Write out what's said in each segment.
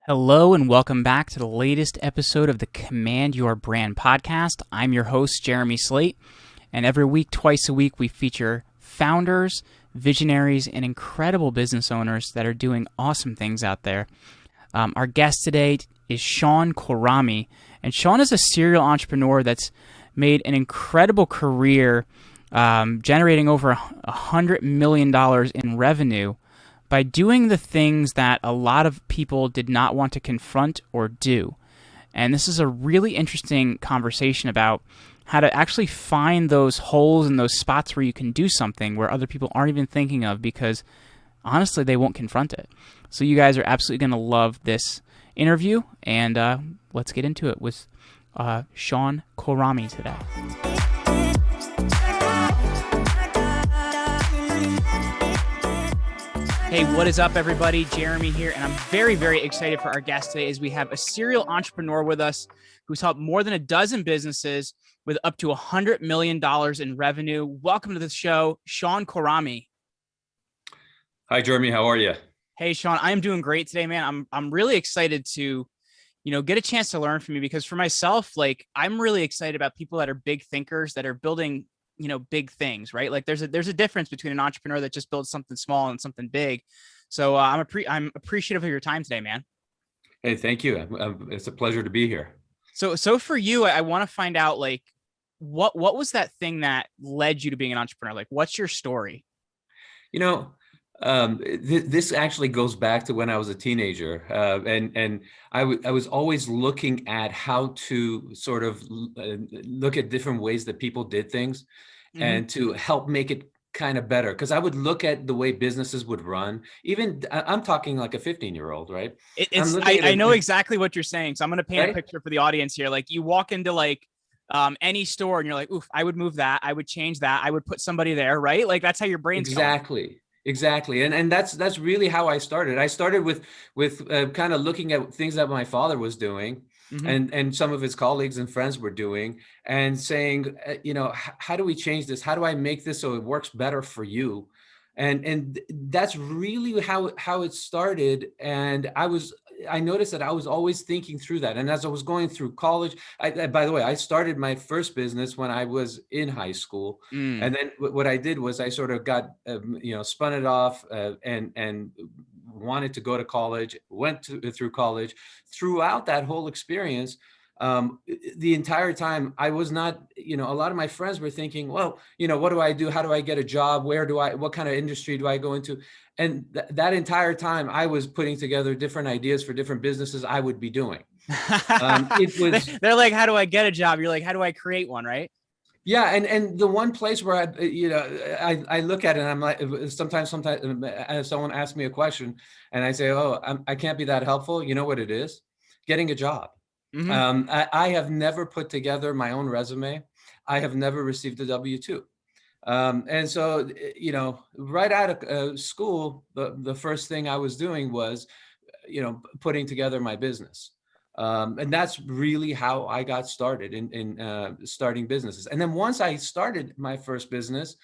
Hello and welcome back to the latest episode of the Command Your Brand podcast. I'm your host, Jeremy Slate, and every week, twice a week, we feature founders, visionaries, and incredible business owners that are doing awesome things out there. Our guest today is Shawn Khorrami, and Shawn is a serial entrepreneur that's made an incredible career generating over $100 million in revenue by doing the things that a lot of people did not want to confront or do. And this is a really interesting conversation about how to actually find those holes and those spots where you can do something where other people aren't even thinking of because, honestly, they won't confront it. So you guys are absolutely going to love this interview, and let's get into it with Shawn Khorrami today. Hey, what is up, everybody? Jeremy here, and I'm very, very excited for our guest today as we have a serial entrepreneur with us who's helped more than a dozen businesses with up to $100 million in revenue. Welcome to the show, Shawn Khorrami. Hi, Jeremy. How are you? Hey, Shawn. I am doing great today, man. I'm really excited to, get a chance to learn from you because for myself, I'm really excited about people that are big thinkers that are building big things, right? Like there's a difference between an entrepreneur that just builds something small and something big. So I'm appreciative of your time today, man. Hey, thank you. It's a pleasure to be here. So for you, I want to find out what was that thing that led you to being an entrepreneur? Like, what's your story? This actually goes back to when I was a teenager, and I was always looking at how to sort of look at different ways that people did things, and to help make it kind of better. Because I would look at the way businesses would run. Even I'm talking like a 15-year-old, right? I know exactly what you're saying. So I'm going to paint a picture for the audience here. Like you walk into any store and you're like, oof, I would move that. I would change that. I would put somebody there, right? Like that's how your brain's going. Exactly. And that's really how I started. I started with kind of looking at things that my father was doing, and some of his colleagues and friends were doing, and saying, how do we change this? How do I make this so it works better for you? And that's really how it started. And I noticed that I was always thinking through that. And as I was going through college, by the way, I started my first business when I was in high school. And then what I did was I sort of got, spun it off and wanted to go to college, went through college. Throughout that whole experience, the entire time I was not, a lot of my friends were thinking, well, what do I do? How do I get a job? What kind of industry do I go into? And that entire time I was putting together different ideas for different businesses I would be doing. They're like, how do I get a job? You're like, how do I create one? Right. Yeah. And the one place where I look at it and I'm like, sometimes someone asks me a question and I say, oh, I can't be that helpful. You know what it is? Getting a job. I have never put together my own resume. I have never received a W-2. And so, right out of school, the first thing I was doing was, putting together my business. And that's really how I got started in starting businesses. And then once I started my first business,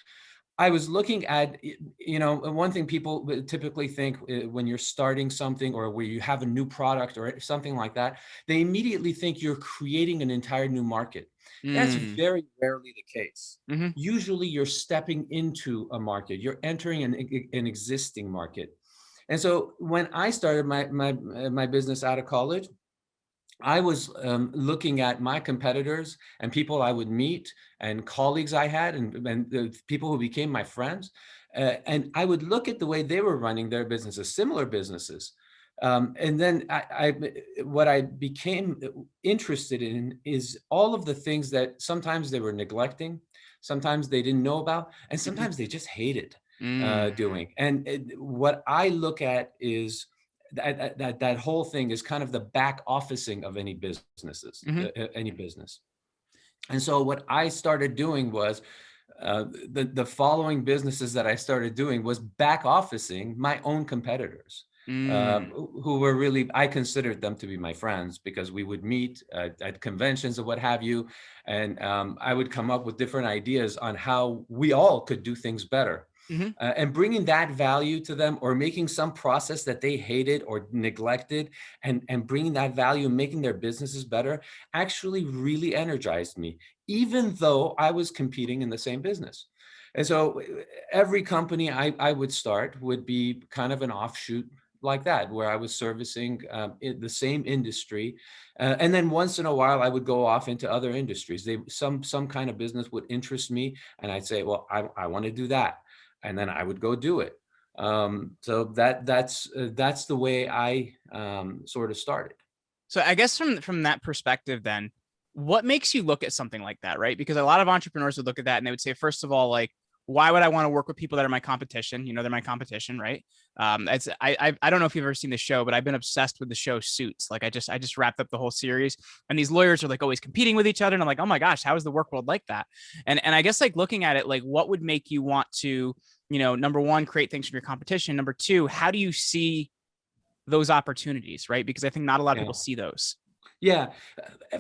I was looking at, one thing people typically think when you're starting something or where you have a new product or something like that, they immediately think you're creating an entire new market. That's very rarely the case. Usually you're stepping into a market, you're entering an existing market. And so when I started my business out of college, I was looking at my competitors and people I would meet and colleagues I had and the people who became my friends. And I would look at the way they were running their businesses, similar businesses. And then what I became interested in is all of the things that sometimes they were neglecting, sometimes they didn't know about, and sometimes they just hated doing. And what I look at is that whole thing is kind of the back officing of any businesses, any business. And so what I started doing was the following businesses that I started doing was back officing my own competitors. Who were really, I considered them to be my friends because we would meet at conventions or what have you. And I would come up with different ideas on how we all could do things better. Mm-hmm. and bringing that value to them, or making some process that they hated or neglected, and bringing that value and making their businesses better, actually really energized me, even though I was competing in the same business. And so every company I would start would be kind of an offshoot like that, where I was servicing the same industry. And then once in a while, I would go off into other industries. Some kind of business would interest me, and I'd say, well, I want to do that. And then I would go do it. So that's the way I sort of started. So I guess from that perspective, then, what makes you look at something like that, right? Because a lot of entrepreneurs would look at that and they would say, first of all, like, why would I want to work with people that are my competition? You know, they're my competition, right? I don't know if you've ever seen the show, but I've been obsessed with the show Suits. Like, I just wrapped up the whole series, and these lawyers are like always competing with each other, and I'm like, oh my gosh, how is the work world like that? And I guess, like, looking at it, like, what would make you want to, you know, number one, create things from your competition. Number two, how do you see those opportunities, right? Because I think not a lot of Yeah. people see those. Yeah.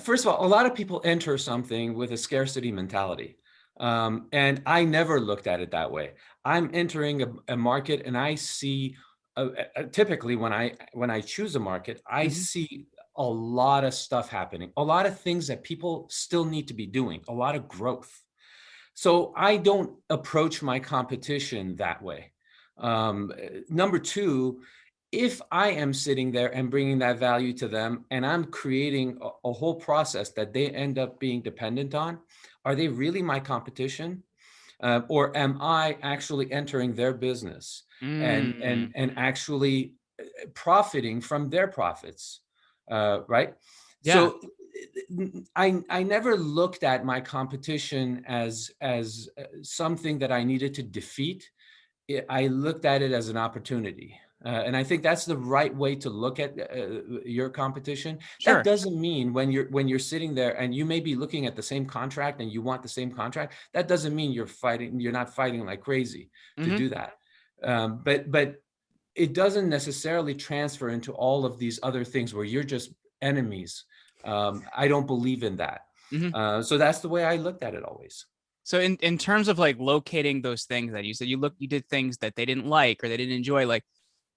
First of all, a lot of people enter something with a scarcity mentality. And I never looked at it that way. I'm entering a market, and I see typically when I choose a market, I Mm-hmm. see a lot of stuff happening, a lot of things that people still need to be doing, a lot of growth. So I don't approach my competition that way. Number two, if I am sitting there and bringing that value to them, and I'm creating a whole process that they end up being dependent on, are they really my competition? Or am I actually entering their business and Mm. and actually profiting from their profits? Right. Yeah. So I never looked at my competition as something that I needed to defeat. I looked at it as an opportunity. And I think that's the right way to look at your competition. That Sure. doesn't mean when you're sitting there and you may be looking at the same contract and you want the same contract, that doesn't mean you're not fighting like crazy to Mm-hmm. do that. But it doesn't necessarily transfer into all of these other things where you're just enemies. I don't believe in that. Mm-hmm. So that's the way I looked at it always. So in terms of like locating those things that you said, you did things that they didn't like or they didn't enjoy, like,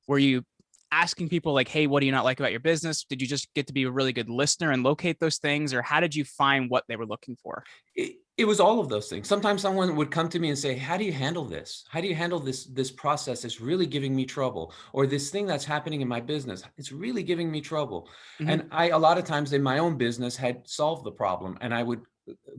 were you asking people like, hey, what do you not like about your business? Did you just get to be a really good listener and locate those things, or how did you find what they were looking for? It was all of those things. Sometimes someone would come to me and say, how do you handle this? How do you handle this process that's really giving me trouble? Or this thing that's happening in my business, it's really giving me trouble. Mm-hmm. And I, a lot of times in my own business, had solved the problem, and I would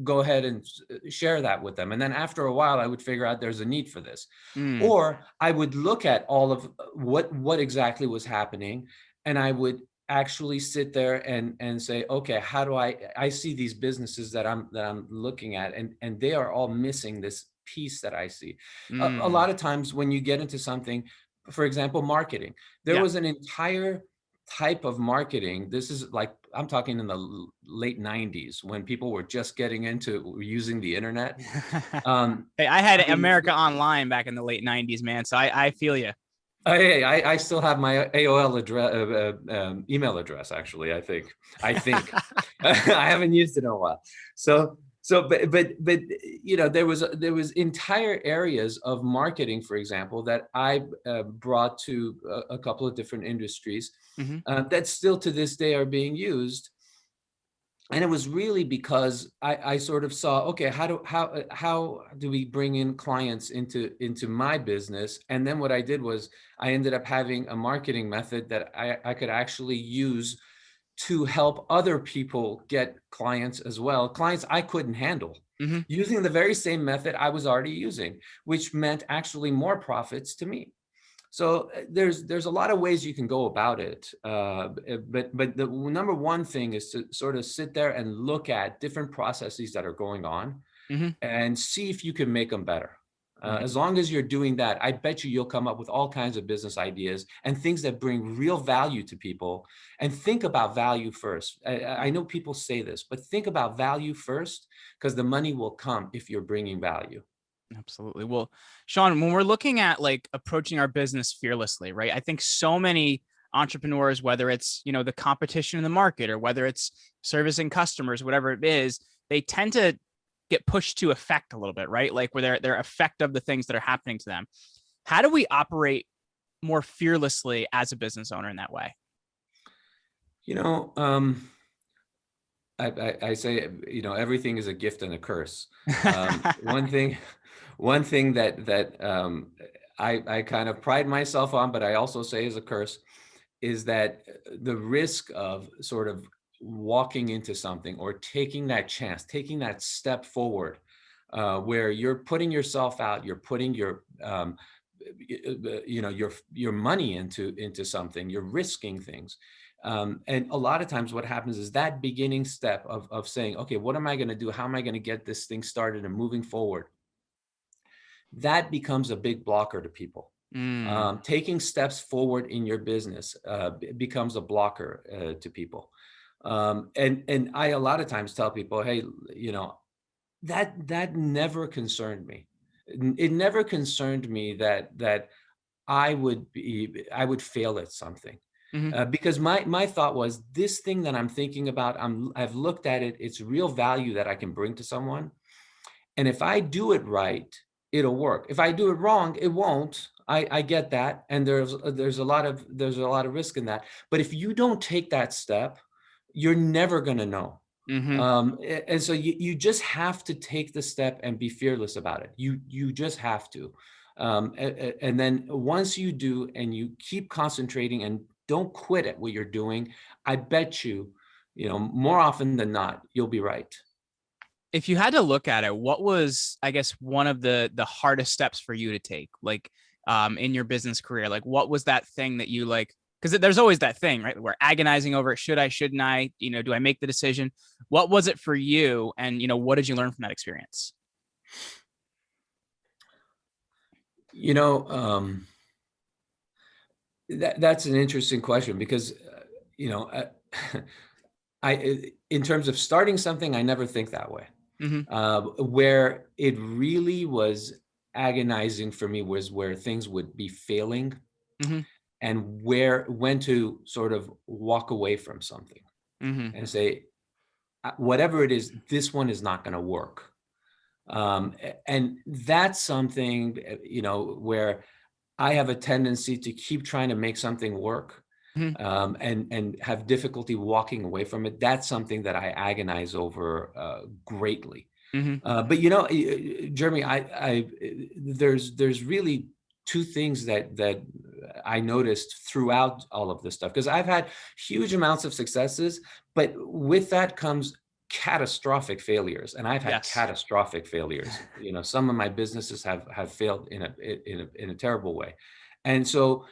go ahead and share that with them. And then after a while, I would figure out there's a need for this. Mm. Or I would look at all of what exactly was happening, and I would actually sit there and say, okay, how do I see these businesses that I'm looking at, and they are all missing this piece that I see. A Mm. lot of times when you get into something, for example, marketing, there Yeah. was an entire type of marketing. This is like, I'm talking in the late 90s, when people were just getting into using the internet. Hey, I had I mean, America Online back in the late 90s, man. So I feel you. I still have my AOL address, email address. Actually, I think I haven't used it in a while. But there was entire areas of marketing, for example, that I brought to a couple of different industries Mm-hmm. that still to this day are being used. And it was really because I sort of saw, okay, how do we bring in clients into my business? And then what I did was I ended up having a marketing method that I could actually use to help other people get clients as well, clients I couldn't handle, Mm-hmm. using the very same method I was already using, which meant actually more profits to me. So there's a lot of ways you can go about it, but the number one thing is to sort of sit there and look at different processes that are going on Mm-hmm. and see if you can make them better. Right. As long as you're doing that, I bet you'll come up with all kinds of business ideas and things that bring real value to people. And think about value first. I know people say this, but think about value first, because the money will come if you're bringing value. Absolutely. Well, Shawn, when we're looking at like approaching our business fearlessly, right? I think so many entrepreneurs, whether it's, you know, the competition in the market or whether it's servicing customers, whatever it is, they tend to get pushed to effect a little bit, right? Like where they're effect of the things that are happening to them. How do we operate more fearlessly as a business owner in that way? You know, I say, everything is a gift and a curse. One thing, that I kind of pride myself on, but I also say is a curse, is that the risk of sort of walking into something or taking that chance, taking that step forward, where you're putting yourself out, you're putting your money into something, you're risking things. And a lot of times what happens is that beginning step of saying, okay, what am I going to do? How am I going to get this thing started and moving forward? That becomes a big blocker to people. Taking steps forward in your business becomes a blocker to people. And I a lot of times tell people, hey, that never concerned me. It never concerned me that I would fail at something. Because my thought was, this thing that I'm thinking about, I've looked at it, it's real value that I can bring to someone. And if I do it right, it'll work. If I do it wrong, it won't. I get that. And there's a lot of risk in that. But if you don't take that step, you're never going to know. And so you just have to take the step and be fearless about it. You just have to. And then once you do, and you keep concentrating and don't quit at what you're doing, I bet more often than not, you'll be right. If you had to look at it, what was, I guess, one of the hardest steps for you to take, like in your business career? Like, what was that thing that you like? Because there's always that thing, right? We're agonizing over it. Should I, shouldn't I? Do I make the decision? What was it for you? And, what did you learn from that experience? That's an interesting question, because, in terms of starting something, I never think that way. Where it really was agonizing for me was where things would be failing, and when to sort of walk away from something and say, whatever it is, this one is not going to work. And that's something, where I have a tendency to keep trying to make something work, and have difficulty walking away from it. That's something that I agonize over greatly. But Jeremy, there's really two things that I noticed throughout all of this stuff, because I've had huge amounts of successes, but with that comes catastrophic failures, and I've had catastrophic failures. Some of my businesses have failed in a terrible way, and so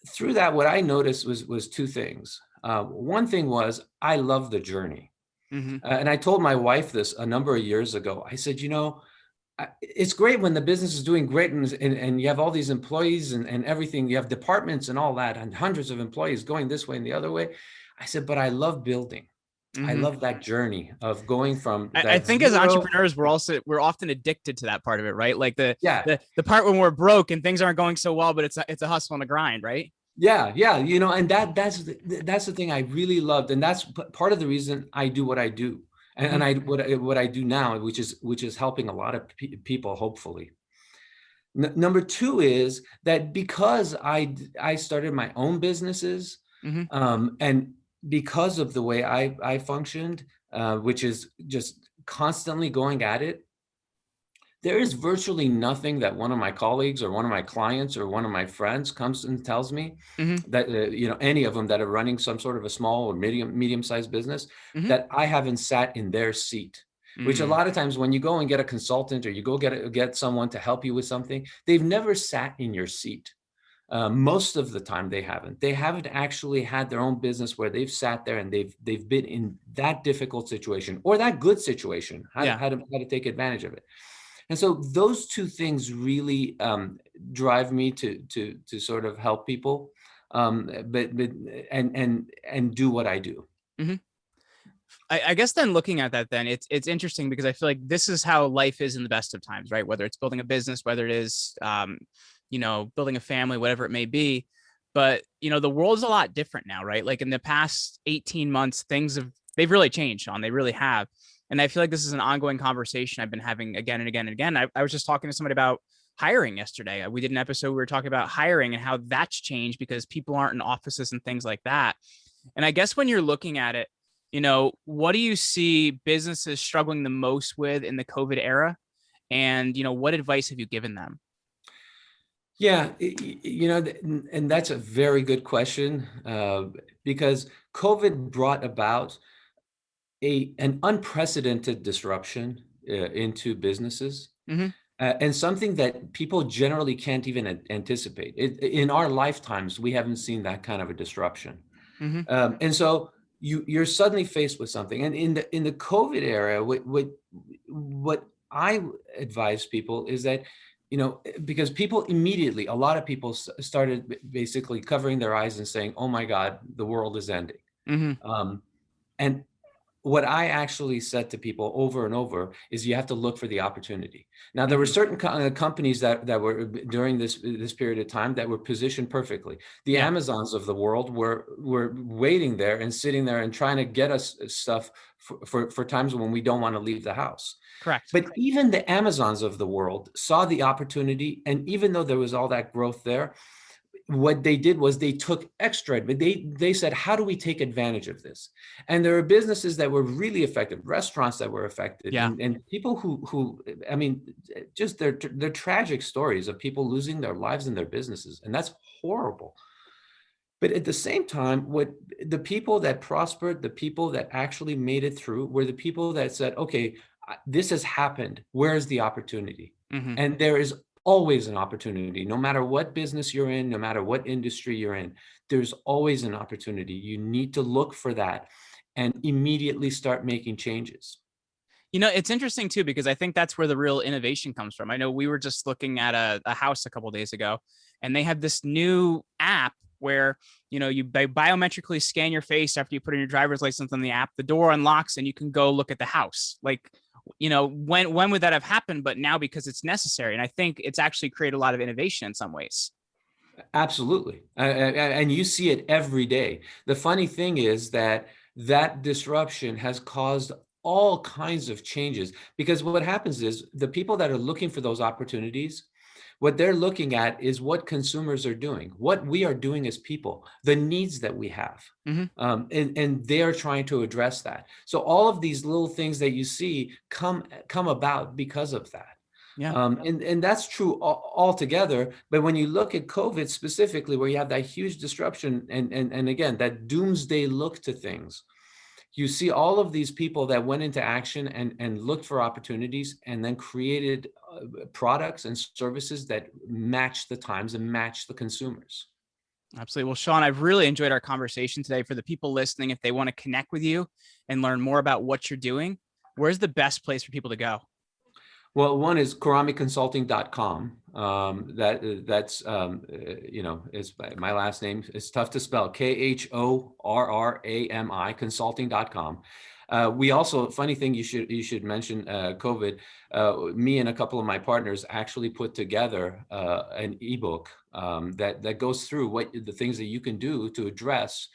through that, what I noticed was two things. One thing was, I love the journey. And I told my wife this a number of years ago. I said, it's great when the business is doing great, and you have all these employees and everything. You have departments and all that, and hundreds of employees going this way and the other way. I said, but I love building. I love that journey of going from that. I think as entrepreneurs, we're often addicted to that part of it, right? Like the part when we're broke and things aren't going so well, but it's a hustle and a grind, right? Yeah. And that's the thing I really loved, and that's part of the reason I do what I do, and what I do now, which is helping a lot of people, hopefully. Number two is that because I started my own businesses, and because of the way I functioned, which is just constantly going at it, there is virtually nothing that one of my colleagues or one of my clients or one of my friends comes and tells me that, any of them that are running some sort of a small or medium-sized business, that I haven't sat in their seat. Which a lot of times when you go and get a consultant, or you go get someone to help you with something, they've never sat in your seat. Most of the time they haven't actually had their own business where they've sat there and they've been in that difficult situation or that good situation, how to take advantage of it. And so those two things really drive me to sort of help people, but do what I do. I guess then looking at that, then it's interesting, because I feel like this is how life is in the best of times, right? Whether it's building a business, whether it is, building a family, whatever it may be. But, the world's a lot different now, right? Like in the past 18 months, they've really changed, Shawn. They really have. And I feel like this is an ongoing conversation I've been having again and again and again. I was just talking to somebody about hiring yesterday. We did an episode where we were talking about hiring and how that's changed because people aren't in offices and things like that. And I guess when you're looking at it, what do you see businesses struggling the most with in the COVID era? And, what advice have you given them? Yeah, and that's a very good question, because COVID brought about an unprecedented disruption into businesses, Mm-hmm. and something that people generally can't even anticipate. In our lifetimes, we haven't seen that kind of a disruption. Mm-hmm. And so you're suddenly faced with something. And in the COVID era, what I advise people is that, because people immediately, a lot of people started basically covering their eyes and saying, "Oh my God, the world is ending." Mm-hmm. And what I actually said to people over and over is you have to look for the opportunity. Now, there were certain companies that were during this period of time that were positioned perfectly. The Amazons of the world were waiting there and sitting there and trying to get us stuff for times when we don't want to leave the house. Correct. But even the Amazons of the world saw the opportunity. And even though there was all that growth there, what they did was they took extra, but they said, how do we take advantage of this? And there are businesses that were really affected, restaurants that were affected, and people who, I mean, just they're tragic stories of people losing their lives and their businesses. And that's horrible. But at the same time, what the people that prospered, the people that actually made it through were the people that said, okay, this has happened. Where's the opportunity? Mm-hmm. And there is always an opportunity, no matter what business you're in, no matter what industry you're in, there's always an opportunity. You need to look for that and immediately start making changes. It's interesting too, because I think that's where the real innovation comes from. I know we were just looking at a house a couple of days ago, and they have this new app where, you biometrically scan your face after you put in your driver's license on the app, the door unlocks and you can go look at the house. Like, when would that have happened? But now, because it's necessary. And I think it's actually created a lot of innovation in some ways. Absolutely. And you see it every day. The funny thing is that disruption has caused all kinds of changes, because what happens is the people that are looking for those opportunities, what they're looking at is what consumers are doing, what we are doing as people, the needs that we have. Mm-hmm. And they are trying to address that. So all of these little things that you see come about because of that. Yeah. And that's true altogether. But when you look at COVID specifically, where you have that huge disruption and again, that doomsday look to things, you see all of these people that went into action and looked for opportunities and then created products and services that match the times and match the consumers. Absolutely. Well, Shawn, I've really enjoyed our conversation today. For the people listening, if they want to connect with you and learn more about what you're doing, where's the best place for people to go? Well, one is KhorramiConsulting.com. That's is my last name. It's tough to spell. KHORRAMI Consulting.com. We also, funny thing you should mention, COVID. Me and a couple of my partners actually put together an ebook that goes through what the things that you can do to address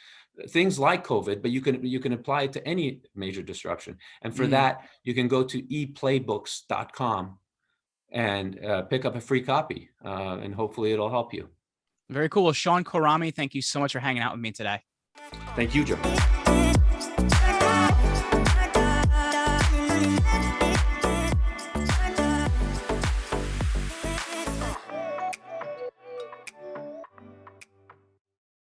things like COVID, but you can apply it to any major disruption. And for that, you can go to eplaybooks.com and pick up a free copy, and hopefully it'll help you. Very cool. Well, Shawn Khorrami, thank you so much for hanging out with me today. Thank you, Joe.